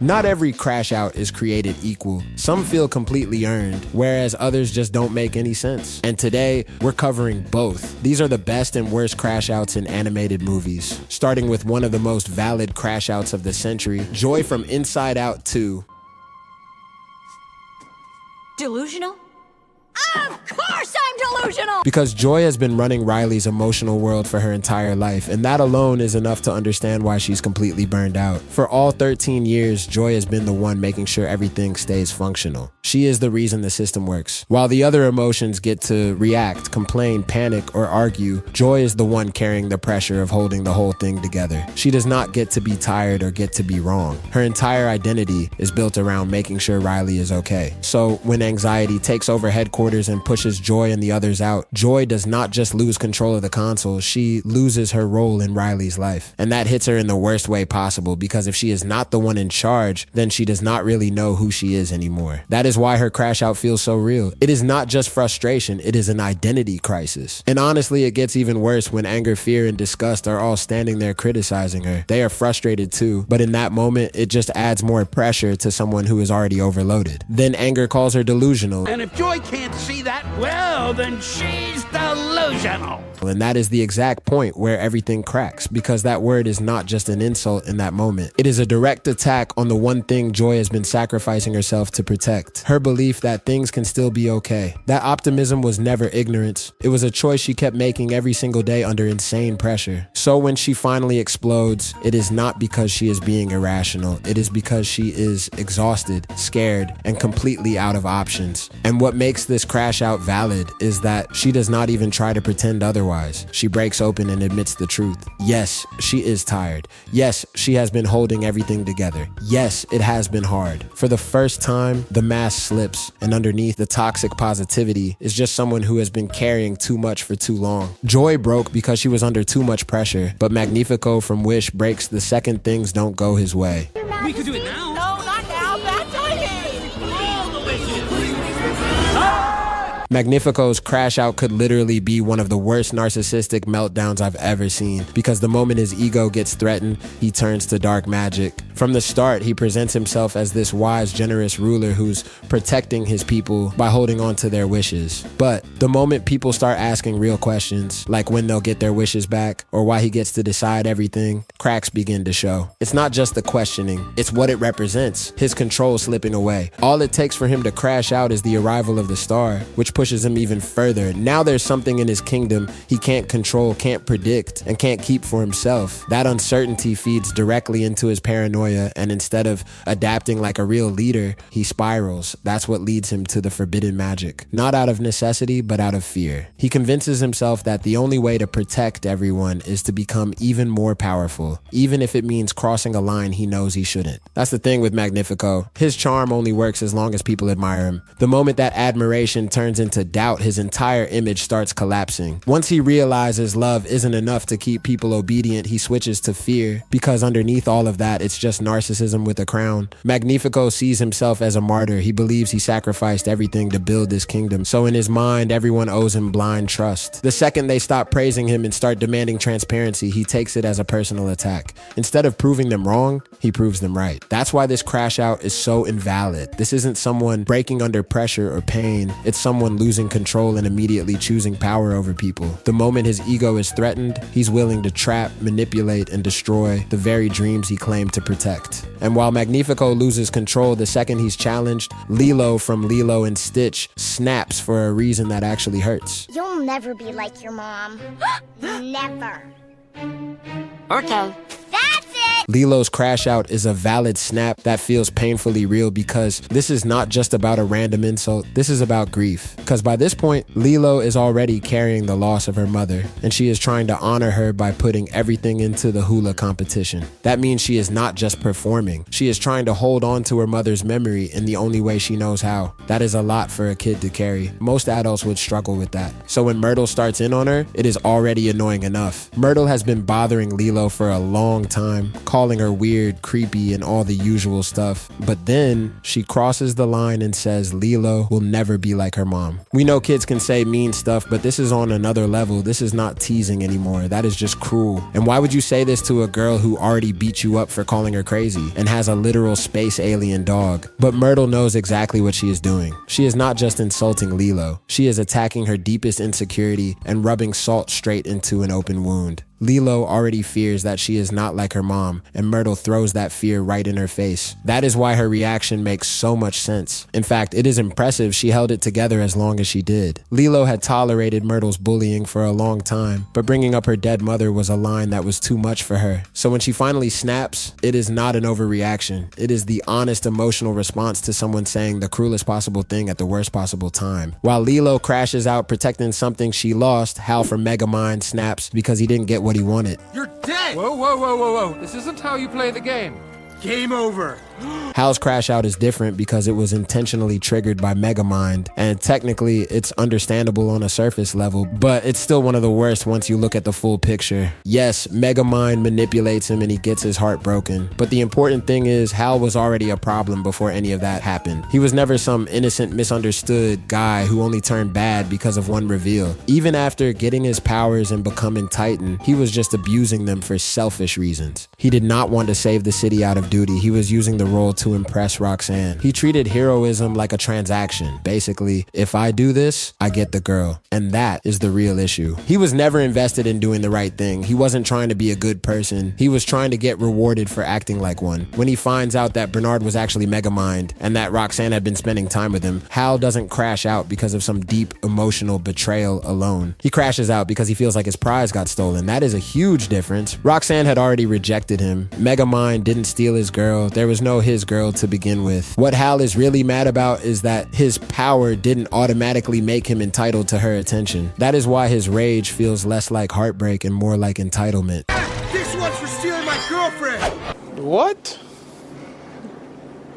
Not every crash out is created equal. Some feel completely earned, whereas others just don't make any sense. And today, we're covering both. These are the best and worst crash outs in animated movies. Starting with one of the most valid crash outs of the century, Joy from Inside Out 2. Delusional? Of course I'm delusional! Because Joy has been running Riley's emotional world for her entire life, and that alone is enough to understand why she's completely burned out. For all 13 years, Joy has been the one making sure everything stays functional. She is the reason the system works. While the other emotions get to react, complain, panic, or argue, Joy is the one carrying the pressure of holding the whole thing together. She does not get to be tired or get to be wrong. Her entire identity is built around making sure Riley is okay. So when anxiety takes over headquarters and pushes Joy and the others out, Joy does not just lose control of the console, she loses her role in Riley's life. And that hits her in the worst way possible, because if she is not the one in charge, then she does not really know who she is anymore. That is why her crash out feels so real. It is not just frustration, it is an identity crisis. And honestly, it gets even worse when anger, fear, and disgust are all standing there criticizing her. They are frustrated too, but in that moment, it just adds more pressure to someone who is already overloaded. Then anger calls her delusional. And if Joy can't see that, well, then she's delusional. And that is the exact point where everything cracks, because that word is not just an insult in that moment. It is a direct attack on the one thing Joy has been sacrificing herself to protect. Her belief that things can still be okay. That optimism was never ignorance. It was a choice she kept making every single day under insane pressure. So when she finally explodes, it is not because she is being irrational. It is because she is exhausted, scared, and completely out of options. And what makes this crash out valid is that she does not even try to pretend otherwise. She breaks open and admits the truth. Yes, she is tired. Yes, she has been holding everything together. Yes, it has been hard. For the first time, the mask slips, and underneath the toxic positivity is just someone who has been carrying too much for too long. Joy broke because she was under too much pressure, but Magnifico from Wish breaks the second things don't go his way. We could do it now. No, not now. Bad timing! All the wishes. Magnifico's crash out could literally be one of the worst narcissistic meltdowns I've ever seen, because the moment his ego gets threatened, he turns to dark magic. From the start, he presents himself as this wise, generous ruler who's protecting his people by holding on to their wishes. But the moment people start asking real questions, like when they'll get their wishes back, or why he gets to decide everything, cracks begin to show. It's not just the questioning, it's what it represents, his control slipping away. All it takes for him to crash out is the arrival of the star, which pushes him even further. Now there's something in his kingdom he can't control, can't predict, and can't keep for himself. That uncertainty feeds directly into his paranoia, and instead of adapting like a real leader, he spirals. That's what leads him to the forbidden magic. Not out of necessity, but out of fear. He convinces himself that the only way to protect everyone is to become even more powerful, even if it means crossing a line he knows he shouldn't. That's the thing with Magnifico. His charm only works as long as people admire him. The moment that admiration turns into doubt, his entire image starts collapsing. Once he realizes love isn't enough to keep people obedient, he switches to fear, because underneath all of that, it's just narcissism with a crown. Magnifico sees himself as a martyr. He believes he sacrificed everything to build this kingdom. So in his mind, everyone owes him blind trust. The second they stop praising him and start demanding transparency, he takes it as a personal attack. Instead of proving them wrong, he proves them right. That's why this crash out is so invalid. This isn't someone breaking under pressure or pain. It's someone losing control and immediately choosing power over people. The moment his ego is threatened, he's willing to trap, manipulate, and destroy the very dreams he claimed to protect. And while Magnifico loses control the second he's challenged, Lilo from Lilo and Stitch snaps for a reason that actually hurts. You'll never be like your mom. Never. Okay. That's it! Lilo's crash out is a valid snap that feels painfully real, because this is not just about a random insult, this is about grief. Because by this point, Lilo is already carrying the loss of her mother, and she is trying to honor her by putting everything into the hula competition. That means she is not just performing, she is trying to hold on to her mother's memory in the only way she knows how. That is a lot for a kid to carry. Most adults would struggle with that. So when Myrtle starts in on her, it is already annoying enough. Myrtle has been bothering Lilo for a long time, calling her weird, creepy, and all the usual stuff. But then she crosses the line and says Lilo will never be like her mom. We know kids can say mean stuff, but this is on another level. This is not teasing anymore. That is just cruel. And why would you say this to a girl who already beat you up for calling her crazy and has a literal space alien dog? But Myrtle knows exactly what she is doing. She is not just insulting Lilo. She is attacking her deepest insecurity and rubbing salt straight into an open wound. Lilo already fears that she is not like her mom, and Myrtle throws that fear right in her face. That is why her reaction makes so much sense. In fact, it is impressive she held it together as long as she did. Lilo had tolerated Myrtle's bullying for a long time, but bringing up her dead mother was a line that was too much for her. So when she finally snaps, it is not an overreaction. It is the honest emotional response to someone saying the cruelest possible thing at the worst possible time. While Lilo crashes out protecting something she lost, Hal from Megamind snaps because he didn't get what he wanted. You're dead! Whoa, whoa, whoa, whoa, whoa. This isn't how you play the game. Game over. Hal's crash out is different because it was intentionally triggered by Megamind, and technically it's understandable on a surface level, but it's still one of the worst once you look at the full picture. Yes, Megamind manipulates him and he gets his heart broken, but the important thing is Hal was already a problem before any of that happened. He was never some innocent, misunderstood guy who only turned bad because of one reveal. Even after getting his powers and becoming Titan, he was just abusing them for selfish reasons. He did not want to save the city out of duty. He was using the role to impress Roxanne. He treated heroism like a transaction. Basically, if I do this, I get the girl. And that is the real issue. He was never invested in doing the right thing. He wasn't trying to be a good person. He was trying to get rewarded for acting like one. When he finds out that Bernard was actually Megamind and that Roxanne had been spending time with him, Hal doesn't crash out because of some deep emotional betrayal alone. He crashes out because he feels like his prize got stolen. That is a huge difference. Roxanne had already rejected him. Megamind didn't steal his girl. There was no his girl to begin with. What Hal is really mad about is that his power didn't automatically make him entitled to her attention. That is why his rage feels less like heartbreak and more like entitlement. This one's for stealing my girlfriend. What?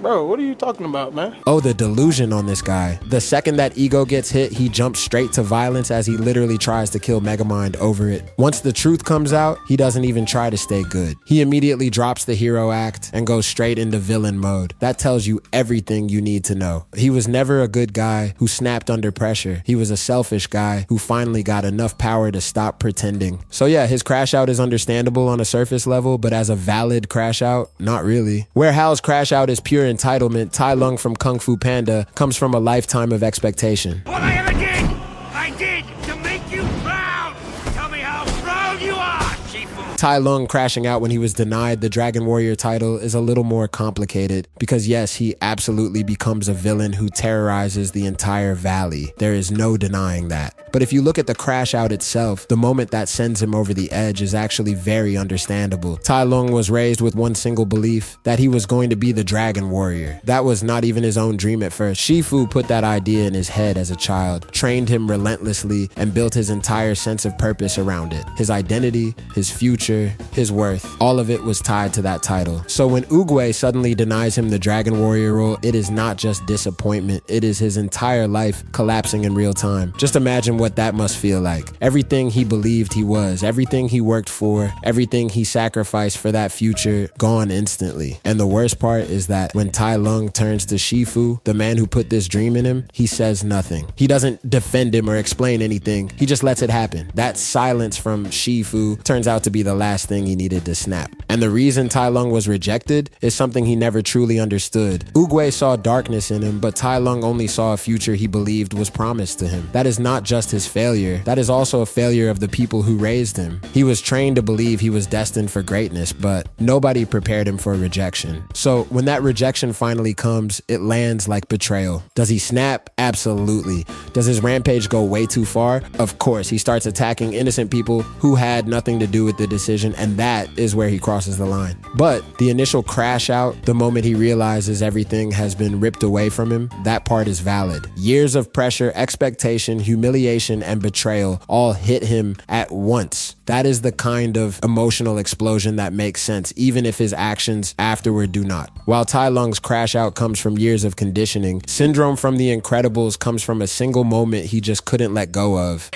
Bro, what are you talking about, man? Oh, the delusion on this guy. The second that ego gets hit, he jumps straight to violence as he literally tries to kill Megamind over it. Once the truth comes out, he doesn't even try to stay good. He immediately drops the hero act and goes straight into villain mode. That tells you everything you need to know. He was never a good guy who snapped under pressure. He was a selfish guy who finally got enough power to stop pretending. So yeah, his crash out is understandable on a surface level, but as a valid crash out, not really. Where Hal's crash out is pure entitlement, Tai Lung from Kung Fu Panda comes from a lifetime of expectation. What I ever did, I did to make you proud. Tell me how proud you are, Shifu. Tai Lung crashing out when he was denied the Dragon Warrior title is a little more complicated because yes, he absolutely becomes a villain who terrorizes the entire valley. There is no denying that. But if you look at the crash out itself, the moment that sends him over the edge is actually very understandable. Tai Lung was raised with one single belief, that he was going to be the Dragon Warrior. That was not even his own dream at first. Shifu put that idea in his head as a child, trained him relentlessly, and built his entire sense of purpose around it. His identity, his future, his worth, all of it was tied to that title. So when Oogway suddenly denies him the Dragon Warrior role, it is not just disappointment, it is his entire life collapsing in real time. Just imagine what that must feel like. Everything he believed he was, everything he worked for, everything he sacrificed for that future, gone instantly. And the worst part is that when Tai Lung turns to Shifu, the man who put this dream in him, he says nothing. He doesn't defend him or explain anything. He just lets it happen. That silence from Shifu turns out to be the last thing he needed to snap. And the reason Tai Lung was rejected is something he never truly understood. Oogway saw darkness in him, but Tai Lung only saw a future he believed was promised to him. That is not just his failure, that is also a failure of the people who raised him. He was trained to believe he was destined for greatness, but nobody prepared him for rejection. So when that rejection finally comes, it lands like betrayal. Does he snap? Absolutely. Does his rampage go way too far? Of course. He starts attacking innocent people who had nothing to do with the decision, and that is where he crosses the line. But the initial crash out, the moment he realizes everything has been ripped away from him, that part is valid. Years of pressure, expectation, humiliation, and betrayal all hit him at once. That is the kind of emotional explosion that makes sense, even if his actions afterward do not. While Tai Lung's crash out comes from years of conditioning, Syndrome from The Incredibles comes from a single moment he just couldn't let go of.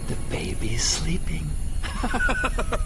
The baby's sleeping.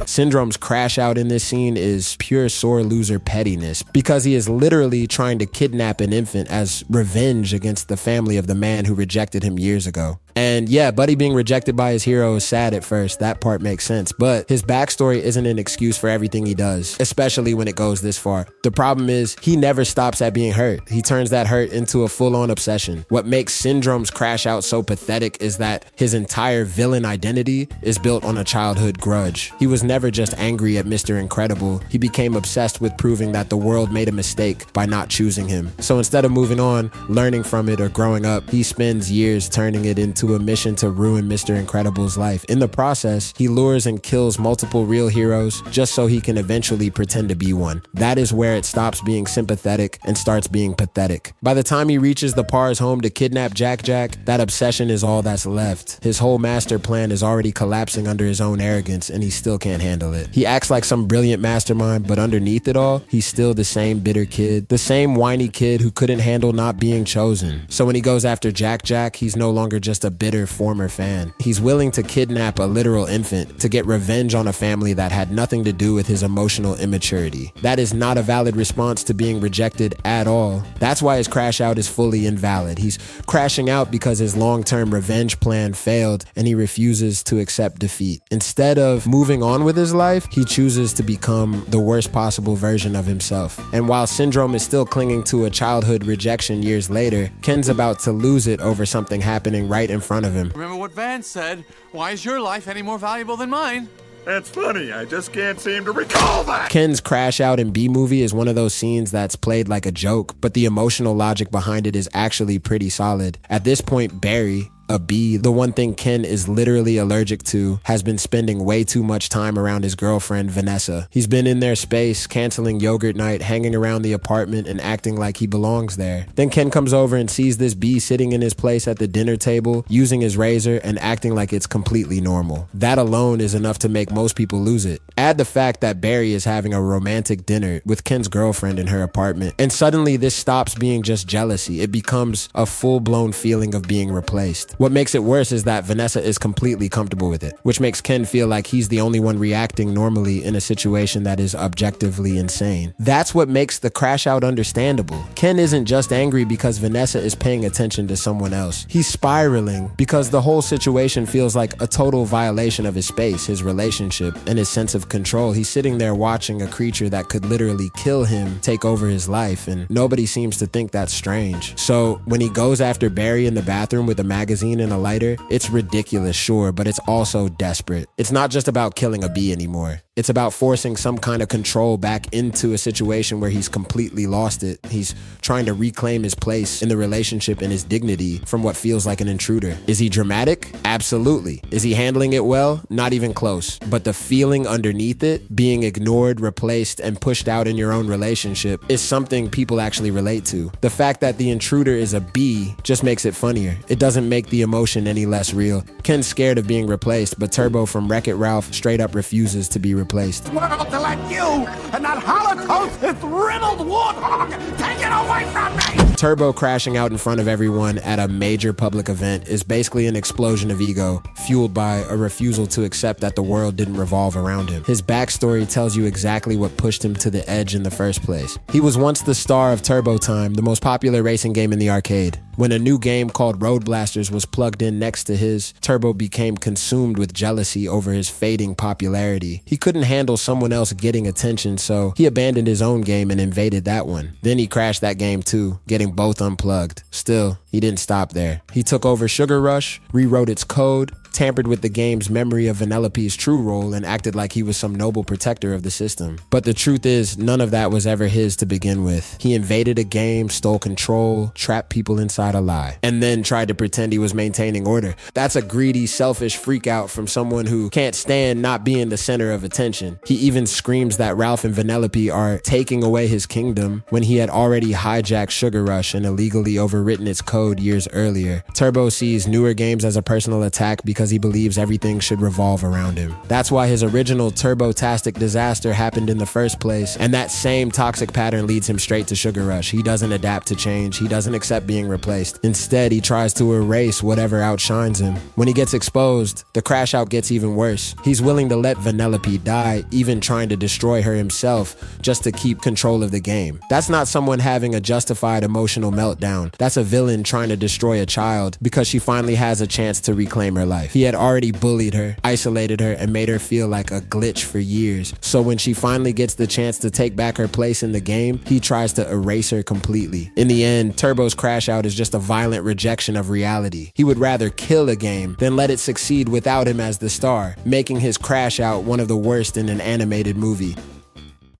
Syndrome's crash out in this scene is pure sore loser pettiness because he is literally trying to kidnap an infant as revenge against the family of the man who rejected him years ago. And yeah, Buddy being rejected by his hero is sad at first, that part makes sense, but his backstory isn't an excuse for everything he does, especially when it goes this far. The problem is, he never stops at being hurt. He turns that hurt into a full-on obsession. What makes Syndrome's crash out so pathetic is that his entire villain identity is built on a childhood grudge. He was never just angry at Mr. Incredible, he became obsessed with proving that the world made a mistake by not choosing him. So instead of moving on, learning from it, or growing up, he spends years turning it into a mission to ruin Mr. Incredible's life. In the process, he lures and kills multiple real heroes just so he can eventually pretend to be one. That is where it stops being sympathetic and starts being pathetic. By the time he reaches the Parr's home to kidnap Jack Jack, that obsession is all that's left. His whole master plan is already collapsing under his own arrogance and he still can't handle it. He acts like some brilliant mastermind, but underneath it all, he's still the same bitter kid, the same whiny kid who couldn't handle not being chosen. So when he goes after Jack Jack, he's no longer just a bitter former fan. He's willing to kidnap a literal infant to get revenge on a family that had nothing to do with his emotional immaturity. That is not a valid response to being rejected at all. That's why his crash out is fully invalid. He's crashing out because his long-term revenge plan failed and he refuses to accept defeat. Instead of moving on with his life, he chooses to become the worst possible version of himself. And while Syndrome is still clinging to a childhood rejection years later, Ken's about to lose it over something happening right in front of him. Remember what Vance said, why is your life any more valuable than mine? That's funny, I just can't seem to recall that! Ken's crash out in B-Movie is one of those scenes that's played like a joke, but the emotional logic behind it is actually pretty solid. At this point, Barry, a bee, the one thing Ken is literally allergic to, has been spending way too much time around his girlfriend, Vanessa. He's been in their space, canceling yogurt night, hanging around the apartment, and acting like he belongs there. Then Ken comes over and sees this bee sitting in his place at the dinner table, using his razor and acting like it's completely normal. That alone is enough to make most people lose it. Add the fact that Barry is having a romantic dinner with Ken's girlfriend in her apartment, and suddenly this stops being just jealousy. It becomes a full-blown feeling of being replaced. What makes it worse is that Vanessa is completely comfortable with it, which makes Ken feel like he's the only one reacting normally in a situation that is objectively insane. That's what makes the crash out understandable. Ken isn't just angry because Vanessa is paying attention to someone else. He's spiraling because the whole situation feels like a total violation of his space, his relationship, and his sense of control. He's sitting there watching a creature that could literally kill him take over his life, and nobody seems to think that's strange. So when he goes after Barry in the bathroom with a magazine and a lighter, it's ridiculous, sure, but it's also desperate. It's not just about killing a bee anymore. It's about forcing some kind of control back into a situation where he's completely lost it. He's trying to reclaim his place in the relationship and his dignity from what feels like an intruder. Is he dramatic? Absolutely. Is he handling it well? Not even close. But the feeling underneath it, being ignored, replaced, and pushed out in your own relationship, is something people actually relate to. The fact that the intruder is a bee just makes it funnier. It doesn't make the emotion any less real. Ken's scared of being replaced, but Turbo from Wreck-It Ralph straight up refuses to be replaced. World to let you and that Holocaust riddled warthog take it away from me! Turbo crashing out in front of everyone at a major public event is basically an explosion of ego, fueled by a refusal to accept that the world didn't revolve around him. His backstory tells you exactly what pushed him to the edge in the first place. He was once the star of Turbo Time, the most popular racing game in the arcade. When a new game called Road Blasters was plugged in next to his, Turbo became consumed with jealousy over his fading popularity. He couldn't handle someone else getting attention, so he abandoned his own game and invaded that one. Then he crashed that game too, getting both unplugged. Still, he didn't stop there. He took over Sugar Rush, rewrote its code, tampered with the game's memory of Vanellope's true role, and acted like he was some noble protector of the system. But the truth is, none of that was ever his to begin with. He invaded a game, stole control, trapped people inside a lie, and then tried to pretend he was maintaining order. That's a greedy, selfish freakout from someone who can't stand not being the center of attention. He even screams that Ralph and Vanellope are taking away his kingdom when he had already hijacked Sugar Rush and illegally overwritten its code years earlier. Turbo sees newer games as a personal attack because because he believes everything should revolve around him. That's why his original turbo-tastic disaster happened in the first place, and that same toxic pattern leads him straight to Sugar Rush. He doesn't adapt to change. He doesn't accept being replaced. Instead, he tries to erase whatever outshines him. When he gets exposed, the crash out gets even worse. He's willing to let Vanellope die, even trying to destroy her himself, just to keep control of the game. That's not someone having a justified emotional meltdown. That's a villain trying to destroy a child because she finally has a chance to reclaim her life. He had already bullied her, isolated her, and made her feel like a glitch for years. So when she finally gets the chance to take back her place in the game, he tries to erase her completely. In the end, Turbo's crash out is just a violent rejection of reality. He would rather kill a game than let it succeed without him as the star, making his crash out one of the worst in an animated movie.